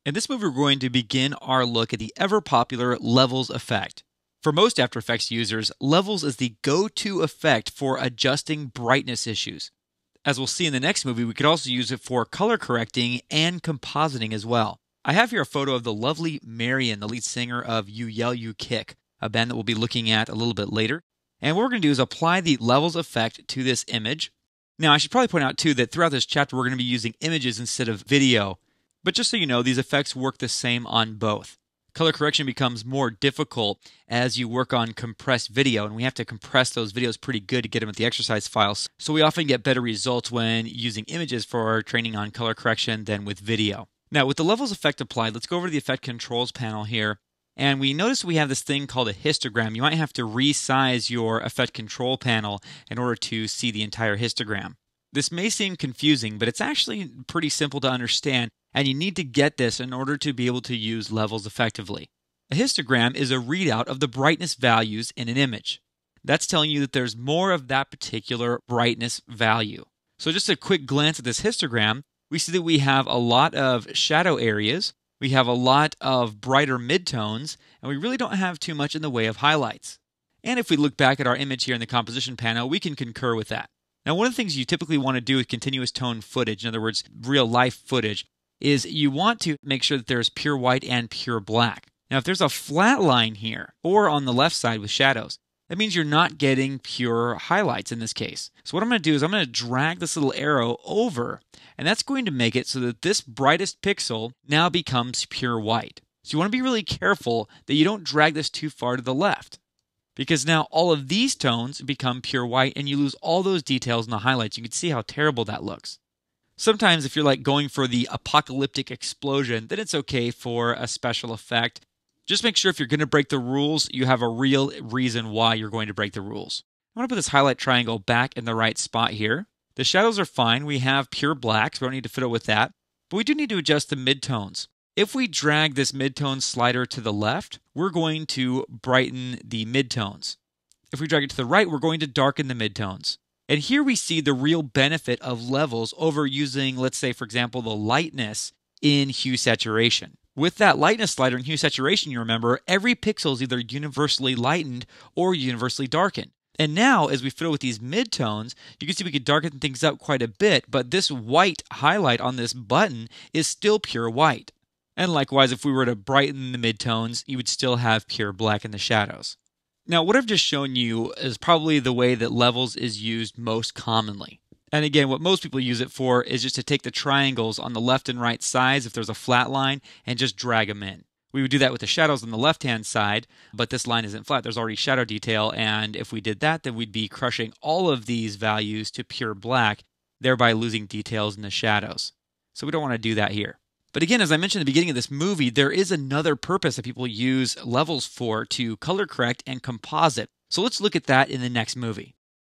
In this movie, we're going to begin our look at the ever-popular Levels effect. For most After Effects users, Levels is the go-to effect for adjusting brightness issues. As we'll see in the next movie, we could also use it for color correcting and compositing as well. I have here a photo of the lovely Marion, the lead singer of You Yell You Kick, a band that we'll be looking at a little bit later. And what we're going to do is apply the Levels effect to this image. Now, I should probably point out too that throughout this chapter, we're going to be using images instead of video. But just so you know, these effects work the same on both. Color correction becomes more difficult as you work on compressed video, and we have to compress those videos pretty good to get them at the exercise files. So we often get better results when using images for our training on color correction than with video. Now, with the Levels effect applied, let's go over to the Effect Controls panel here. And we notice we have this thing called a histogram. You might have to resize your Effect Control panel in order to see the entire histogram. This may seem confusing, but it's actually pretty simple to understand, and you need to get this in order to be able to use Levels effectively. A histogram is a readout of the brightness values in an image. That's telling you that there's more of that particular brightness value. So just a quick glance at this histogram, we see that we have a lot of shadow areas, we have a lot of brighter midtones, and we really don't have too much in the way of highlights. And if we look back at our image here in the composition panel, we can concur with that. Now, one of the things you typically want to do with continuous tone footage, in other words, real life footage, is you want to make sure that there's pure white and pure black. Now, if there's a flat line here, or on the left side with shadows, that means you're not getting pure highlights in this case. So what I'm going to do is I'm going to drag this little arrow over, and that's going to make it so that this brightest pixel now becomes pure white. So you want to be really careful that you don't drag this too far to the left, because now all of these tones become pure white and you lose all those details in the highlights. You can see how terrible that looks. Sometimes if you're like going for the apocalyptic explosion, then it's okay for a special effect. Just make sure if you're going to break the rules, you have a real reason why you're going to break the rules. I'm going to put this highlight triangle back in the right spot here. The shadows are fine. We have pure black, so we don't need to fiddle with that. But we do need to adjust the midtones. If we drag this midtone slider to the left, we're going to brighten the midtones. If we drag it to the right, we're going to darken the midtones. And here we see the real benefit of Levels over using, let's say, for example, the lightness in hue saturation. With that lightness slider in hue saturation, you remember, every pixel is either universally lightened or universally darkened. And now, as we fiddle with these midtones, you can see we could darken things up quite a bit, but this white highlight on this button is still pure white. And likewise, if we were to brighten the midtones, you would still have pure black in the shadows. Now, what I've just shown you is probably the way that Levels is used most commonly. And again, what most people use it for is just to take the triangles on the left and right sides if there's a flat line and just drag them in. We would do that with the shadows on the left-hand side, but this line isn't flat. There's already shadow detail, and if we did that, then we'd be crushing all of these values to pure black, thereby losing details in the shadows. So we don't want to do that here. But again, as I mentioned at the beginning of this movie, there is another purpose that people use Levels for to color correct and composite. So let's look at that in the next movie.